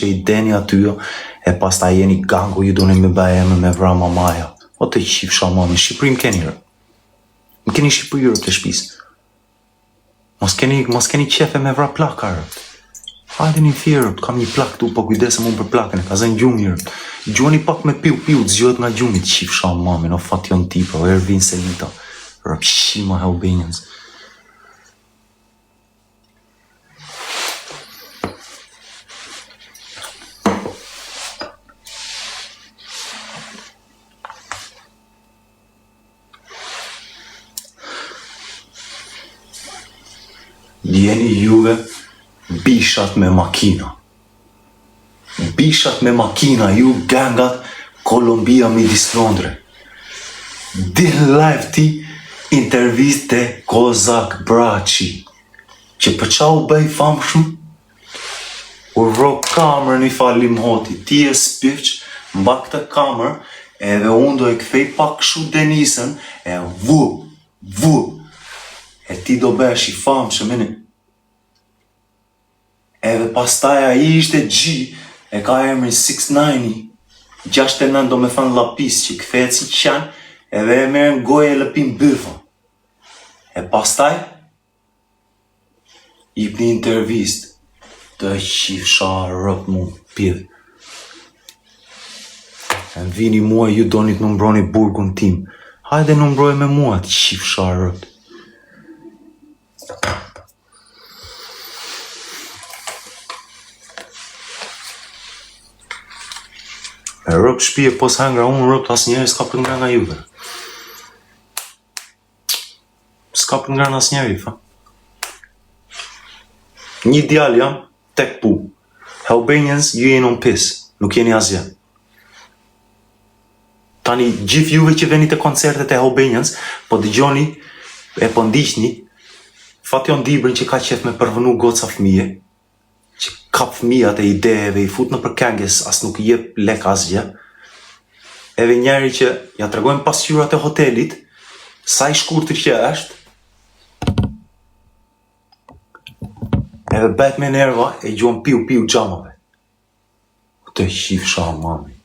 që i deni atyjo, e pas ta jeni gangu, ju doni me bajeme me vra mamaja. O të qif shamami, Shqipëri më keni rë. Më keni Shqipëri rë të shpis. Mos keni qefe me vra plaka rë. Hajde një thjerë, kam një plak tu, po kujdesem unë për plakën, ka zënë gjumi rë. Gjuani pak me piu, të zgjohet nga gjumi, qif shamami, no fation tipo, Ervin Selita. Rëpshima Albanians. Jeni juve bishat me makina. Bishat me makina, ju gangat Kolombia midis Londre. Din live ti interviste Kozak Braci, që për qa u bëj famë shumë, u vro kamerën i falim hoti, ti e spivq, mba këtë kamerë, edhe unë do e kthej pak shu Denisën, e vu, e ti do bësh i famë shëmini. Edhe pastaja i ishte G, e ka emrin 690, 69 do me thënë lapis që kthehet si qanë, edhe e merën goje e lëpin bëfa. E pastaj, i për një intervist, të qifsha rëp mu pidh. E në vini mua, ju donit në mbroni burgun tim. Hajde në mbroj me mua, të qifsha rëp. E rëp shpije pos hangra, unë rëp as njeri s'ka për nga juve. S'ka për nga as njeri, fa. Një djall jam, tek pu. Albanians, ju jeni on pis, nuk jeni asgjë. Tani, gjithë juve që veni të koncertet e Albanians, po dëgjoni, e po ndiqni, Fation Dibrin që ka qef me përvënu goca fëmije, që kap fëmijat e ideve, i fut në përkenges, as nuk i jep lek asgjë. Edhe njeri që ja tregojmë pasqyrat e hotelit, sa i shkurtër që është, edhe bet me nerva e gjuan piu gjamave. Këtë qif shamami.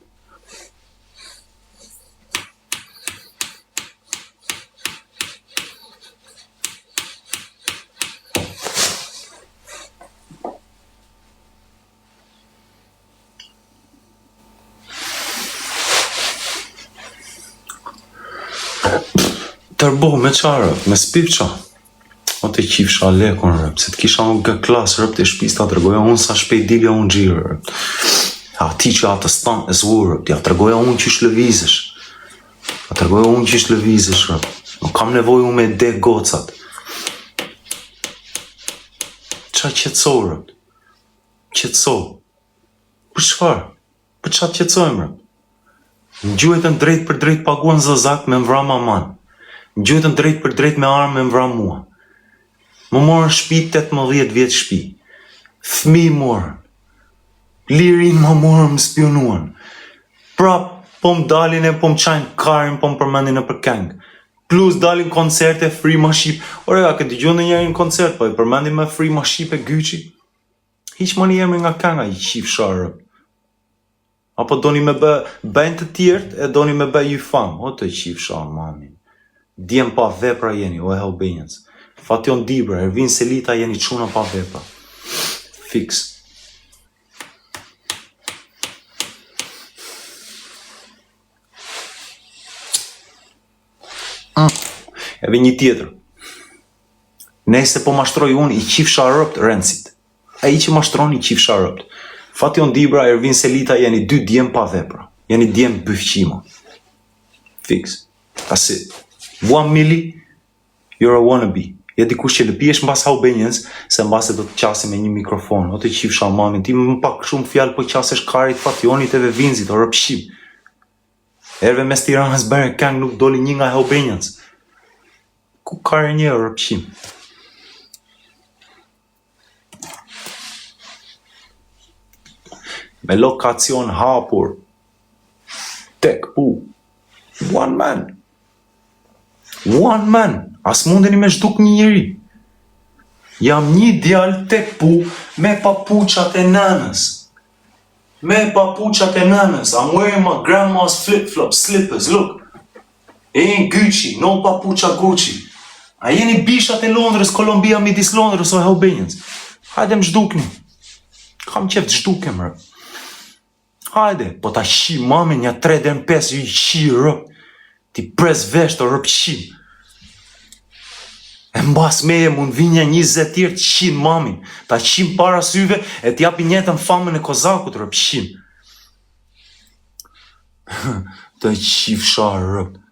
Tërbo me qarë, me spip qa. O të qifsha lekon rëp, se të kisha unë gë klasë rëp të shpis ta tërgoja unë sa shpejt dilja unë gjirë rëp. A ti që atë stanë e zvorë rëp, ja tërgoja unë që shlëvizësh. Ja tërgoja unë që shlëvizësh rëp. Nuk kam nevoj unë me de gocat. Qa qëtëso rëp? Qëtëso? Për shfar? Për qa qëtësojmë rëp? Në gjuhetën drejt për drejt paguan zëzak me mvra maman. Në gjuhetën drejt për drejt me armë me mvra mua. Më morën shpi 18 vjetë shpi. Fmi morën. Lirin më morën më spionuan. Prap, po më dalin e po më qajnë karin, po më përmendin e për kengë. Plus dalin koncerte Free Ma Shqip. Ore, a këtë gjuhën e njerën koncert, po e përmendin me Free Ma Shqip e Gyqi. Hiq më një emri nga kenga i qif sharë. Apo doni me bë bën të tjertë, e doni me bë ju fam. O të qif sharë, mami. Djem pa vepra jeni, o e Albanians. Fation Dibra, Ervin Selita jeni quna pa vepra. Fix. Edhe një tjetër. Nese po mashtroj unë i qifsha rëpt Rencit. A i që mashtron i qifsha rëpt. Fation Dibra, Ervin Selita jeni 2 djem pa vepra. Jeni djem bëfqima. Fix. That's it. 1 milli, you're a wannabe. Je dikush që lëpijesh mbas Albanians, se mbas e do të qasi me një mikrofon. O të qifsha mamin, ti më pak shumë fjallë po qasesh karit Fationit edhe Vinzit, o rëpshim. Erve mes Tiranës bërë këngë nuk doli një nga Albanians. Ku kare një o rëpshim? Me lokacion hapur. Tek pu. One man. As mundeni me zhduk një njeri. Jam një djalë tek pu me papuqat e nanës. Me papuçat e nënës. I'm wearing my grandma's flip-flop slippers, look. Ain't Gucci, no papuça Gucci. A jeni bishat e Londrës, Kolombia midis Londrës o Albanians? Hajde më zhdukni. Kam qef të zhdukem, rë. Hajde, po ta shi mami një 3 deri në 5 ju i shi, rë. Ti pres vesh të rëp shim. E mbas meje mund vinja 20 tjerë të shin mamin. Ta shim para syve e t'japi njetën famën e kozakut rëp shim. Të qif sharë rëp.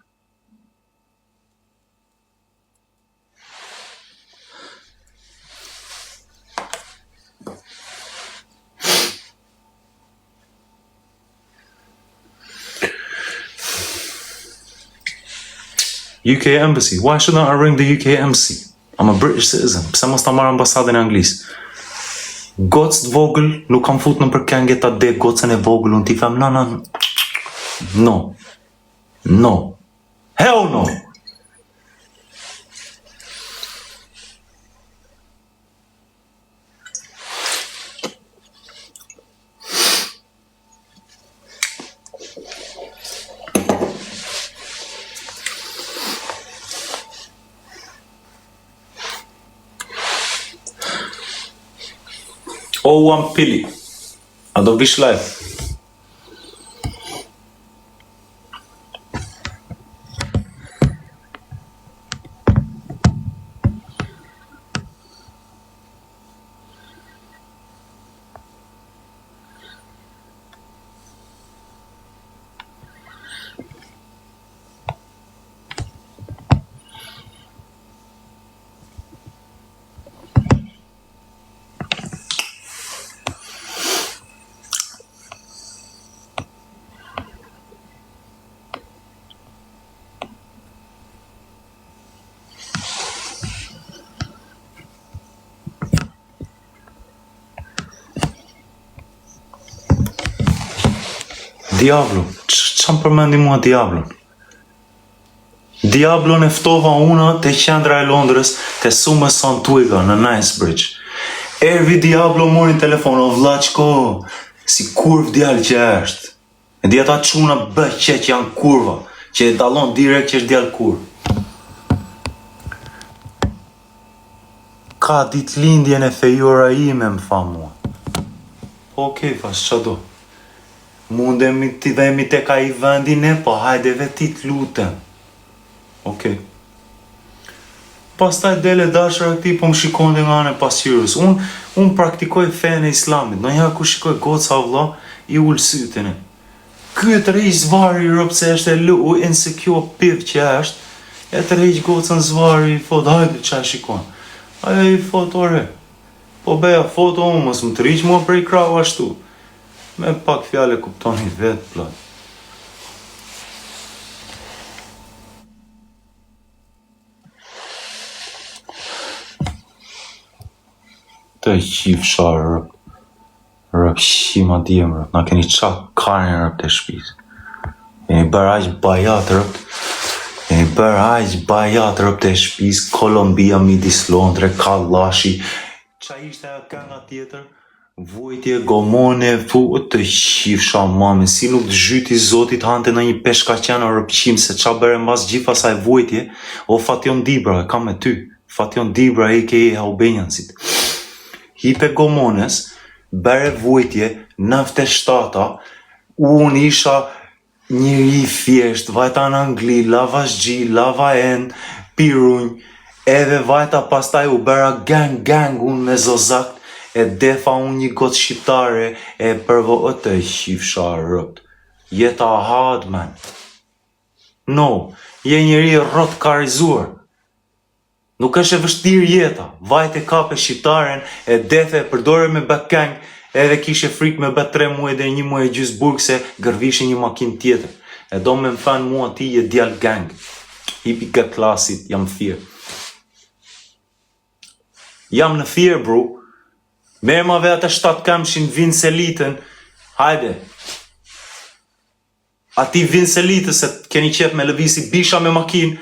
UK Embassy. Why shouldn't I ring the UK Embassy? I'm a British citizen. Pse mos ta marr ambasadën e Anglisë? Gocë të vogël, nuk kam fut në përkenge ta dek gocën e vogël, unë t'i them, no. No. Hell no. O, I'm pili. A do vish live. Diablo, që më përmendi mua Diablon? Diablon e ftova una të qendra e Londrës të Summerson Twiga në Knightsbridge. Ervi Diablo mori telefon, o vlaqko, si kurv djallë që është. E di ata quna bëqe që janë kurva, që e dalon direkt që është djallë kurv. Ka dit lindjen e fejora ime, më tha mua. Okej, fash, qa do? Mundemi t'i dhemi te ka i vendin e, po hajde vetit lutem. Okej. Pastaj dele dashra këti, po më shikonde nga anë e pasyrës. Unë praktikoj fejën e islamit. Në njëra ku shikoj goca vlla, i ullë sytin e. Këtë rejq zvari rëpë se është e lë insecure piv që është, e të rejq gocën zvari i fot, hajde që e shikon. Ajo i fot, ore. Po beja foto unë, mos më të rriq mua prej krau ashtu. Me pak fjale kuptoni vetë, plot. Të e qif sharë, rëp shima djem, rëp. Na keni qak karin rëp të shpis. Keni bërë aq bajat, rëp. Keni bërë aq bajat, rëp të shpis. Kolombia midis Londre, Kallashi. Qa ishte ajo kënga tjetër? Vojtje, gomone, të qifsha mami, si nuk të zhyti zotit hante në një peshka qenë rëpqim, se qa bere mbas gjitha saj vojtje, o Fation Dibra, e kam me ty, Fation Dibra a.k.a. Albaniansit. Hipe gomones, bere vojtje, 97, unë isha njëri fjesht, vajta në Angli, lava shgji, lava en, pirunj, edhe vajta pastaj u bera gang unë me zozakt, e defa unë një gotë shqiptare e përvo të qifsha rët. Jeta hard, man. No, je njëri rot karizuar. Nuk është e vështirë jeta. Vajt e kape shqiptaren e defe e përdore me backgang edhe kishe frik me bet 3 muaj dhe 1 muaj gjys burg se gërvishe një makin tjetër. E do me më fan mua ti je djal gang. Hipi gë klasit, jam thirë. Jam në thirë, bro. Merë ma vetë 7 kamshin vinë se litën, hajde. A ti vinë se litën se keni qef me lëvisi bisha me makin,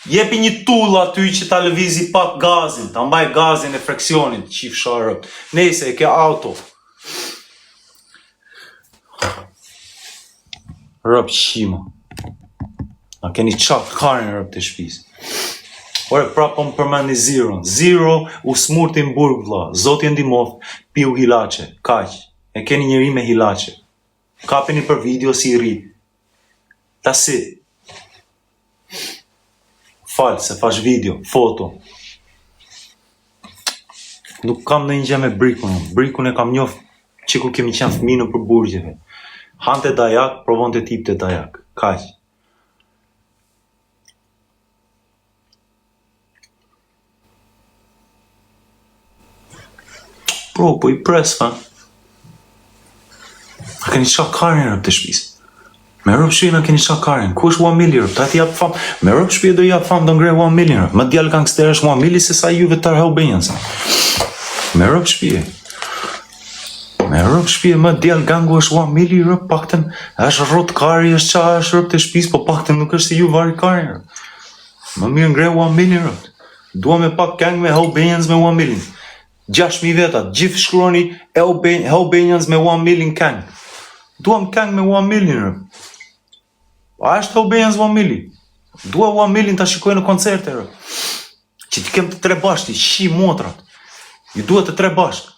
jepi një tull aty që ta lëvizi pak gazin, ta mbaj gazin e freksionit, qif sharët. Nese, e ke auto. Rëp qima. A keni qak karin rëp të shpis. Ore, prapë më përmeni Zero. Zero u smurti në burg, vla. Zoti ndimoft, piu hilache. Kaq. E keni njëri me hilache. Kapeni për video si i ri. That's it. Falë, se fash video, foto. Nuk kam në një gjë me brikun. Brikun e kam njoft që kur kemi qenë fëmijë për burgjeve. Hante dajak, provon të tip të dajak. Kaq. Bro, po i pres, fa. A keni qa karin rëp të shpis. Me rëp shpije në keni qa karin. Ku është 1 million rëp? Ta ti jap fam. Me rëp shpije do jap fam do ngrej 1 million rëp. Më djallë gangster është 1 million se sa juve të Helbanian. Me rëp shpije. Me rëp shpije më djallë gangu është 1 million rëp. Pakten është rot kari është qa është rëp të shpis. Po pakten nuk është si ju vari karin rëp. Më mirë ngrej 1 million rëp. Dua me pak gang me Helbanians me 1 million. 6.000 veta, gjithë shkruani Helbanians me 1 million kang. Duam kang me 1 million rëp. A është Helbanians 1 million? Dua 1 million të shikoj në koncerte rëp. Që ti kem të 3 bashkë, shi motrat. Ju duhet të 3 bashkë.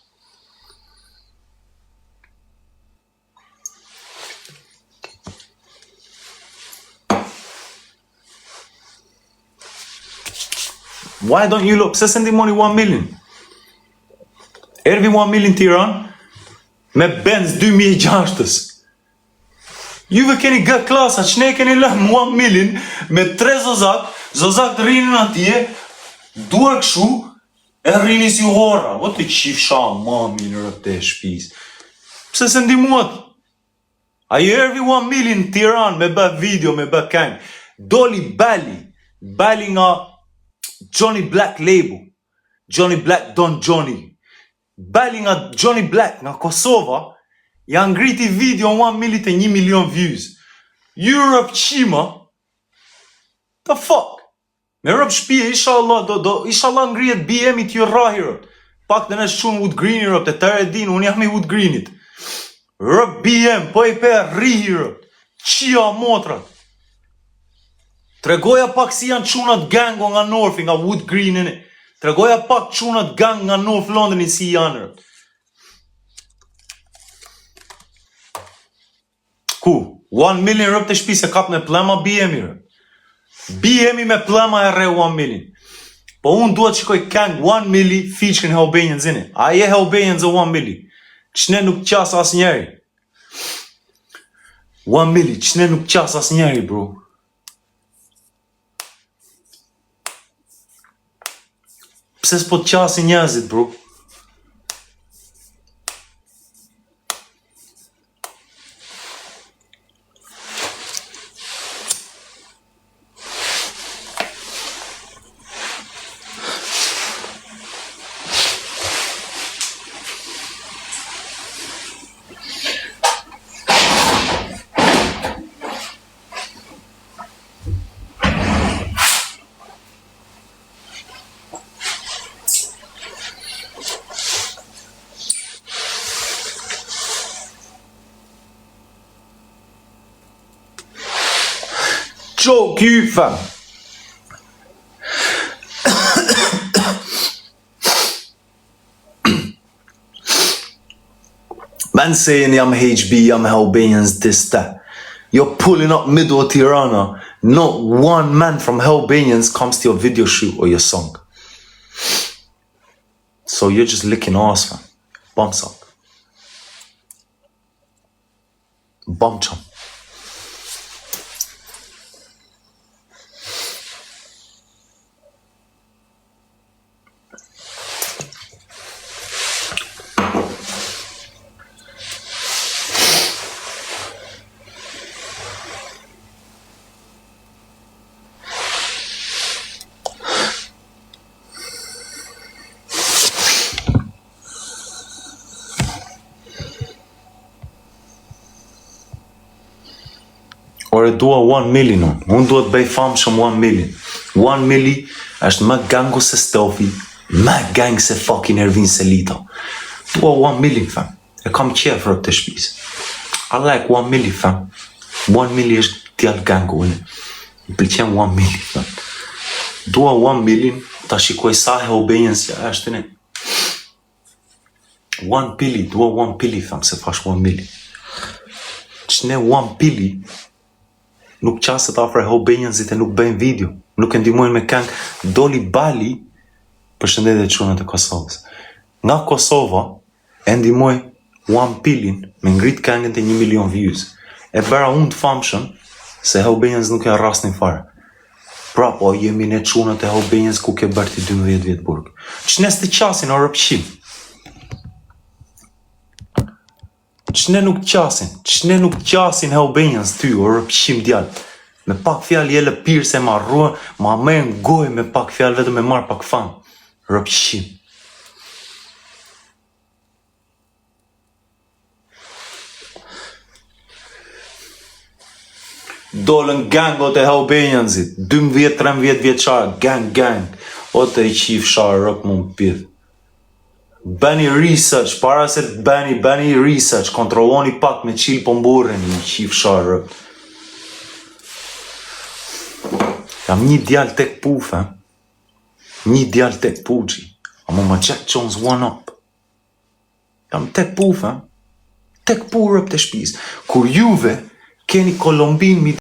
Why don't you look? Pse se ndihmoni 1 million? Ervi 1 million Tiran me Benz 2006-ës. Juve keni gë klasa, që ne keni lëmë 1 million me 3 zozak, zozak të rinin atje, duar këshu, e rini si horra. O të qif sham, mami në rëpte e shpis. Pse se ndimuat? A ju ervi 1 million Tiran me bë video, me bë kang. Doli Bali nga Johnny Black label. Johnny Black Don Johnny. Bali nga Johnny Black nga Kosova, janë ngriti video 1 million të 1 milion views. Europe qima, the fuck? Me rëp shpije, inshallah ngrijet BM-i t'ju rahirët. Pak të nësh shumë Wood Green rëp, të tërë e din, unë jam i Wood Greenit. Rëp BM, po i pe rihirët, qia motrat. Tregoja pak si janë qunat gango nga Northi, nga Wood Greenin. Tregoja pak qunat gang nga North London si janë. Ku? 1 million rëp të shpi se kap me plema BM-i rëp. BM-i me plema e re 1 million. Po unë duhet shikoj kang 1 million featuring Helbanians zini. A je Helbanians o 1 million? Qëne nuk qas as njeri. 1 million, qëne nuk qas as njeri, bro. Pse s'po të qasi njëzit, bro? Joke you, fam. Man saying I'm HB, I'm Helbanians, this, that. You're pulling up middle of Tirana. Not one man from Helbanians comes to your video shoot or your song. So you're just licking ass, fam. Bum suck. Bum chum. Ore dua 1 million unë duhet bëj famë shumë 1 million. 1 million është më gangu se Stofi, më gang se fucking Ervin Selita. Dua 1 million, fam. E kam qef rëp të shpis. I like 1 million, fam. 1 milli është djallë gangu, më pëlqen 1 milli, thënë. Dua 1 millin, ta shikoj sa Hobenjen si është ne. 1 pili, dua 1 pili, thamë, se fash 1 milli. Që ne 1 pili, nuk qaset afre Hobenjenzit e nuk bëjnë video, nuk e ndihmojnë me këngë, doli Bali, për shëndetje çunat e Kosovës. Nga Kosova, e ndihmoj 1 pilin, me ngrit këngën të 1 milion views. E bëra unë të famshëm, se Hobenjenz nuk e rrasnin fare. Pra, po, jemi ne çunat e Hobenjenz ku ke bërë ti 12 vjetë burg. Që ne s'të qasin o rëpshim? Që ne nuk qasin Hobenjenz ty o rëpshim djallë? Me pak fjallë jele pirë se ma rrua, ma me në gojë me pak fjallë vetëm me marë pak famë. Rëpshim. Dolën gangot e Hobenjenzit, 12-13 vjeçar, gang, o të i qif sharë rëk mund pidh. Bëni research, para se të bëni research, kontrolloni pak me qilë po mburrin, i qif sharë rëk. Jam një djallë tek pufe, një djallë tek puqi, a mu ma Jack Jones one up. Jam tek pufe, tek purëp të shpis. Kur juve keni Kolombin